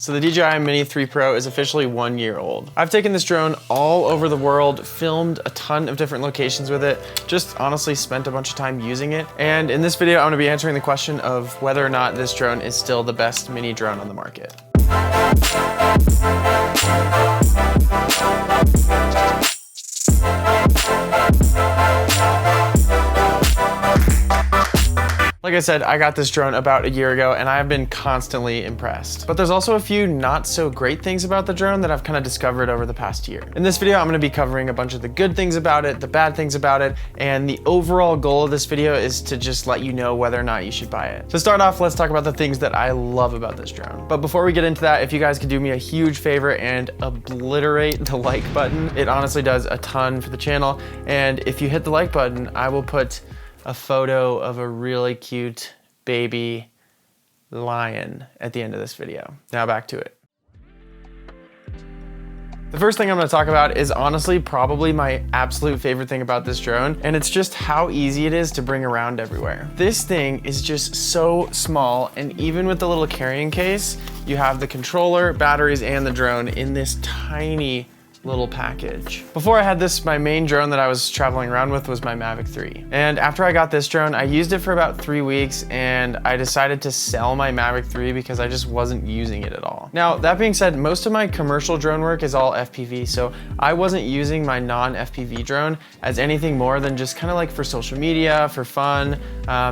So the DJI Mini 3 Pro is officially 1 year old. I've taken this drone all over the world, filmed a ton of different locations with it, just honestly spent a bunch of time using it. And in this video, I'm gonna be answering the question of whether or not this drone is still the best mini drone on the market. Like I said, I got this drone about a year ago and I have been constantly impressed. But there's also a few not so great things about the drone that I've kind of discovered over the past year. In this video, I'm gonna be covering a bunch of the good things about it, the bad things about it, and the overall goal of this video is to just let you know whether or not you should buy it. To start off, let's talk about the things that I love about this drone. But before we get into that, if you guys could do me a huge favor and obliterate the like button, it honestly does a ton for the channel. And if you hit the like button, I will put a photo of a really cute baby lion at the end of this video. Now back to it. The first thing I'm gonna talk about is honestly probably my absolute favorite thing about this drone, and it's just how easy it is to bring around everywhere. This thing is just so small, and even with the little carrying case, you have the controller, batteries, and the drone in this tiny little package. Before I had this, my main drone that I was traveling around with was my Mavic 3. And after I got this drone, I used it for about 3 weeks and I decided to sell my Mavic 3 because I just wasn't using it at all. Now, that being said, most of my commercial drone work is all FPV, so I wasn't using my non-FPV drone as anything more than just kind of like for social media, for fun.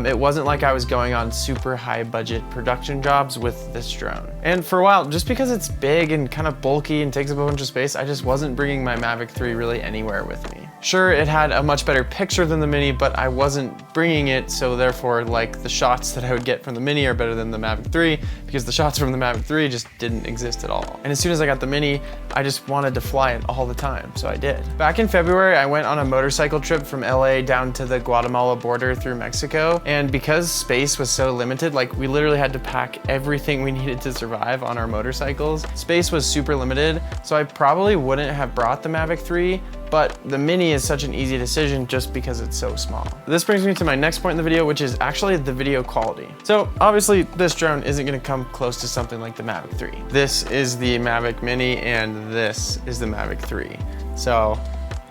It wasn't like I was going on super high budget production jobs with this drone. And for a while, just because it's big and kind of bulky and takes up a bunch of space, I just wasn't bringing my Mavic 3 really anywhere with me. Sure, it had a much better picture than the Mini, but I wasn't bringing it, so therefore, like, the shots that I would get from the Mini are better than the Mavic 3 because the shots from the Mavic 3 just didn't exist at all. And as soon as I got the Mini, I just wanted to fly it all the time, so I did. Back in February, I went on a motorcycle trip from LA down to the Guatemala border through Mexico, and because space was so limited, like, we literally had to pack everything we needed to survive on our motorcycles. Space was super limited, so I probably wouldn't have brought the Mavic 3, but the Mini is such an easy decision just because it's so small. This brings me to my next point in the video, which is actually the video quality. So obviously this drone isn't gonna come close to something like the Mavic 3. This is the Mavic Mini and this is the Mavic 3. So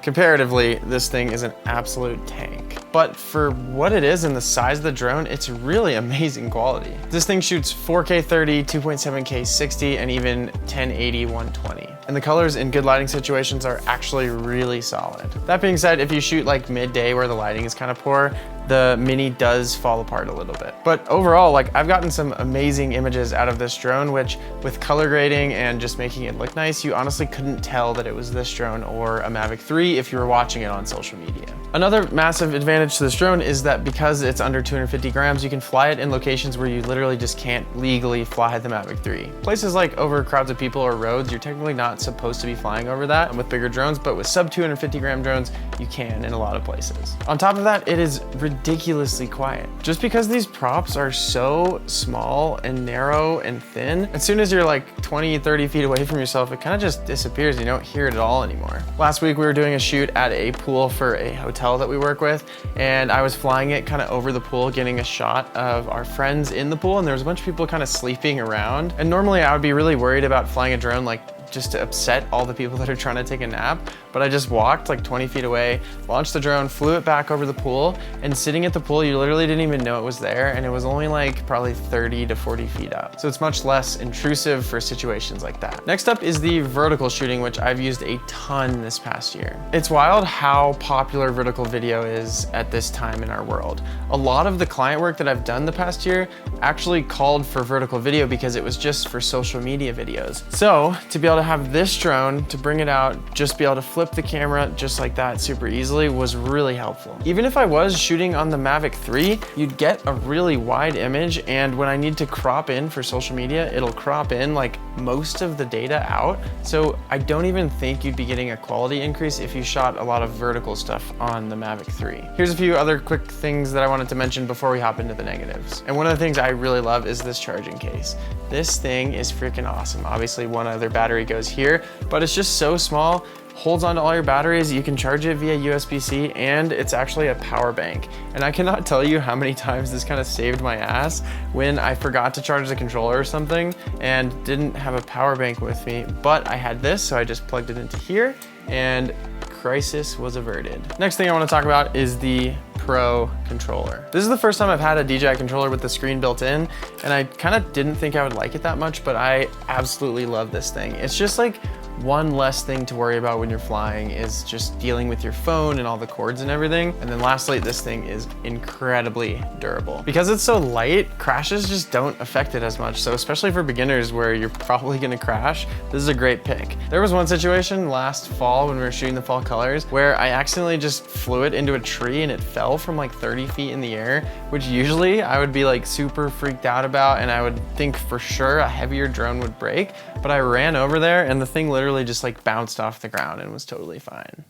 comparatively, this thing is an absolute tank. But for what it is and the size of the drone, it's really amazing quality. This thing shoots 4K 30, 2.7K 60, and even 1080 120. And the colors in good lighting situations are actually really solid. That being said, if you shoot like midday where the lighting is kind of poor, the Mini does fall apart a little bit. But overall, like, I've gotten some amazing images out of this drone, which with color grading and just making it look nice, you honestly couldn't tell that it was this drone or a Mavic 3 if you were watching it on social media. Another massive advantage to this drone is that because it's under 250 grams, you can fly it in locations where you literally just can't legally fly the Mavic 3. Places like over crowds of people or roads, you're technically not supposed to be flying over that with bigger drones, but with sub 250 gram drones, you can in a lot of places. On top of that, it is ridiculously quiet. Just because these props are so small and narrow and thin, as soon as you're like 20, 30 feet away from yourself, it kind of just disappears. You don't hear it at all anymore. Last week, we were doing a shoot at a pool for a hotel that we work with, and I was flying it kind of over the pool, getting a shot of our friends in the pool, and there was a bunch of people kind of sleeping around. And normally I would be really worried about flying a drone like just to upset all the people that are trying to take a nap, but I just walked like 20 feet away, launched the drone, flew it back over the pool, and sitting at the pool, you literally didn't even know it was there, and it was only like probably 30 to 40 feet up. So it's much less intrusive for situations like that. Next up is the vertical shooting, which I've used a ton this past year. It's wild how popular vertical video is at this time in our world. A lot of the client work that I've done the past year actually called for vertical video because it was just for social media videos. So to be able to have this drone, to bring it out, just be able to flip the camera just like that super easily was really helpful. Even if I was shooting on the Mavic 3, you'd get a really wide image, and when I need to crop in for social media, it'll crop in like most of the data out. So I don't even think you'd be getting a quality increase if you shot a lot of vertical stuff on the Mavic 3. Here's a few other quick things that I wanted to mention before we hop into the negatives. And one of the things I really love is this charging case. This thing is freaking awesome. Obviously one other battery goes here, but it's just so small. holds onto all your batteries. You can charge it via USB-C, and it's actually a power bank. And I cannot tell you how many times this kind of saved my ass when I forgot to charge the controller or something and didn't have a power bank with me, but I had this, so I just plugged it into here and crisis was averted. Next thing I want to talk about is the Pro controller. This is the first time I've had a DJI controller with the screen built in, and I kind of didn't think I would like it that much, but I absolutely love this thing. It's just like one less thing to worry about when you're flying is just dealing with your phone and all the cords and everything. And then lastly, this thing is incredibly durable. Because it's so light, crashes just don't affect it as much. So especially for beginners where you're probably gonna crash, this is a great pick. There was one situation last fall when we were shooting the fall colors where I accidentally just flew it into a tree and it fell from like 30 feet in the air, which usually I would be like super freaked out about, and I would think for sure a heavier drone would break, but I ran over there and the thing literally just like bounced off the ground and was totally fine.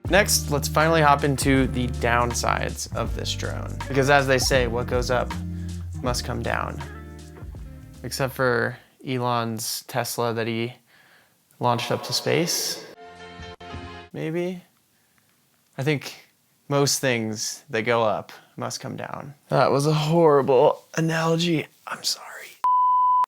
Next, let's finally hop into the downsides of this drone. Because as they say, what goes up must come down. Except for Elon's Tesla that he launched up to space, maybe? I think most things that go up must come down. That was a horrible analogy. I'm sorry.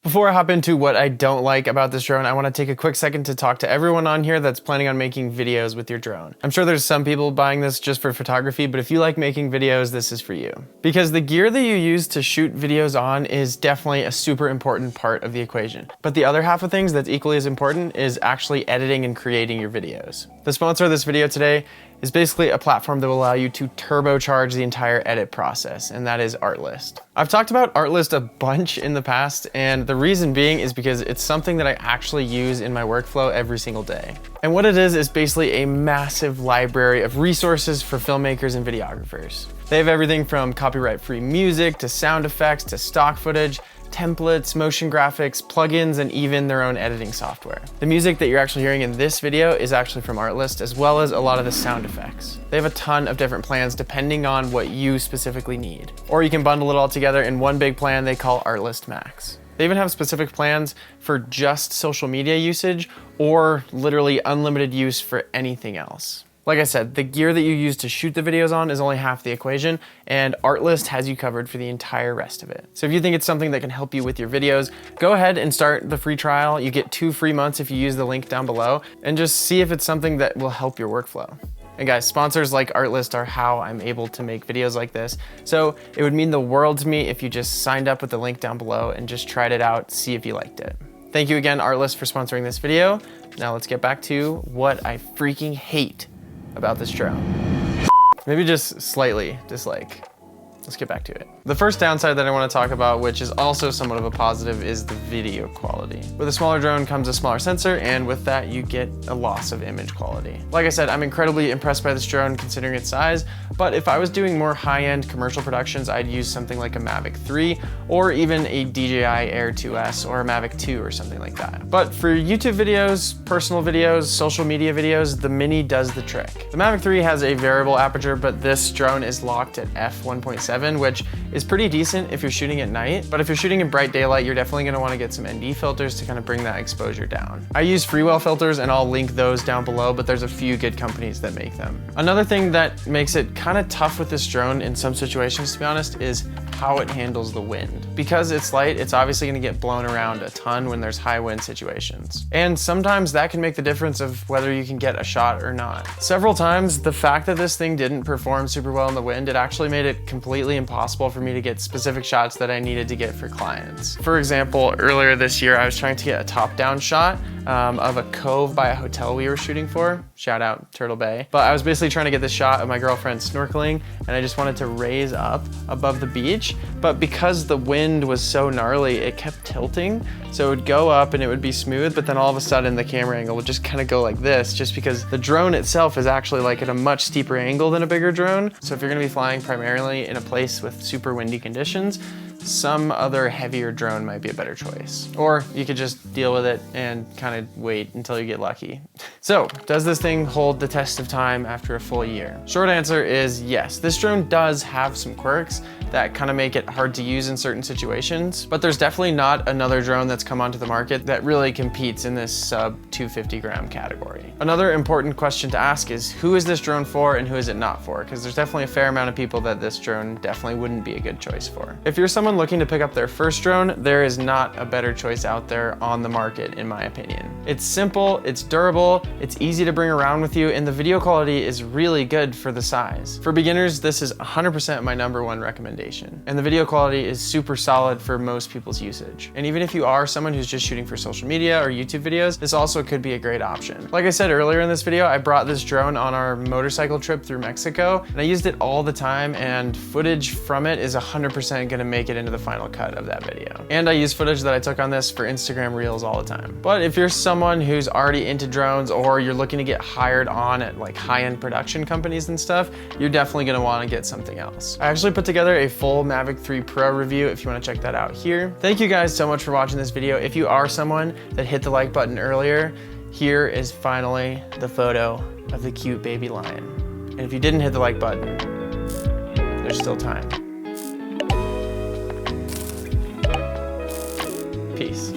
Before I hop into what I don't like about this drone, I want to take a quick second to talk to everyone on here that's planning on making videos with your drone. I'm sure there's some people buying this just for photography, but if you like making videos, this is for you. Because the gear that you use to shoot videos on is definitely a super important part of the equation. But the other half of things that's equally as important is actually editing and creating your videos. The sponsor of this video today is basically a platform that will allow you to turbocharge the entire edit process, and that is Artlist. I've talked about Artlist a bunch in the past, and the reason being is because it's something that I actually use in my workflow every single day. And what it is basically a massive library of resources for filmmakers and videographers. They have everything from copyright-free music to sound effects to stock footage, templates, motion graphics, plugins, and even their own editing software. The music that you're actually hearing in this video is actually from Artlist, as well as a lot of the sound effects. They have a ton of different plans depending on what you specifically need. Or you can bundle it all together in one big plan they call Artlist Max. They even have specific plans for just social media usage or literally unlimited use for anything else. Like I said, the gear that you use to shoot the videos on is only half the equation, and Artlist has you covered for the entire rest of it. So if you think it's something that can help you with your videos, go ahead and start the free trial. You get 2 free months if you use the link down below, and just see if it's something that will help your workflow. And guys, sponsors like Artlist are how I'm able to make videos like this. So it would mean the world to me if you just signed up with the link down below and just tried it out, see if you liked it. Thank you again, Artlist, for sponsoring this video. Now let's get back to what I freaking hate about this drone. Maybe just slightly dislike. Let's get back to it. The first downside that I want to talk about, which is also somewhat of a positive, is the video quality. With a smaller drone comes a smaller sensor, and with that you get a loss of image quality. Like I said, I'm incredibly impressed by this drone considering its size, but if I was doing more high-end commercial productions, I'd use something like a Mavic 3 or even a DJI Air 2S or a Mavic 2 or something like that. But for YouTube videos, personal videos, social media videos, the Mini does the trick. The Mavic 3 has a variable aperture, but this drone is locked at f1.7, which is pretty decent if you're shooting at night, but if you're shooting in bright daylight, you're definitely gonna wanna get some ND filters to kind of bring that exposure down. I use Freewell filters and I'll link those down below, but there's a few good companies that make them. Another thing that makes it kind of tough with this drone in some situations, to be honest, is how it handles the wind. Because it's light, it's obviously gonna get blown around a ton when there's high wind situations. And sometimes that can make the difference of whether you can get a shot or not. Several times, the fact that this thing didn't perform super well in the wind, it actually made it completely impossible for me to get specific shots that I needed to get for clients. For example, earlier this year, I was trying to get a top-down shot of a cove by a hotel we were shooting for. Shout out Turtle Bay. But I was basically trying to get this shot of my girlfriend snorkeling, and I just wanted to raise up above the beach. But because the wind was so gnarly, it kept tilting. So it would go up and it would be smooth, but then all of a sudden the camera angle would just kind of go like this, just because the drone itself is actually like at a much steeper angle than a bigger drone. So if you're gonna be flying primarily in a place with super windy conditions, some other heavier drone might be a better choice. Or you could just deal with it and kind of wait until you get lucky. So, does this thing hold the test of time after a full year? Short answer is yes. This drone does have some quirks that kind of make it hard to use in certain situations, but there's definitely not another drone that's come onto the market that really competes in this sub 250 gram category. Another important question to ask is, who is this drone for and who is it not for? Because there's definitely a fair amount of people that this drone definitely wouldn't be a good choice for. If you're someone looking to pick up their first drone, there is not a better choice out there on the market, in my opinion. It's simple, it's durable, it's easy to bring around with you, and the video quality is really good for the size. For beginners, this is 100% my #1 recommendation. And the video quality is super solid for most people's usage. And even if you are someone who's just shooting for social media or YouTube videos, this also could be a great option. Like I said earlier in this video, I brought this drone on our motorcycle trip through Mexico, and I used it all the time, and footage from it is 100% gonna make it into the final cut of that video. And I use footage that I took on this for Instagram Reels all the time. But if you're someone who's already into drones, or you're looking to get hired on at like high-end production companies and stuff, you're definitely gonna wanna get something else. I actually put together a full Mavic 3 Pro review if you want to check that out here. Thank you guys so much for watching this video. If you are someone that hit the like button earlier, here is finally the photo of the cute baby lion. And if you didn't hit the like button, there's still time. Peace.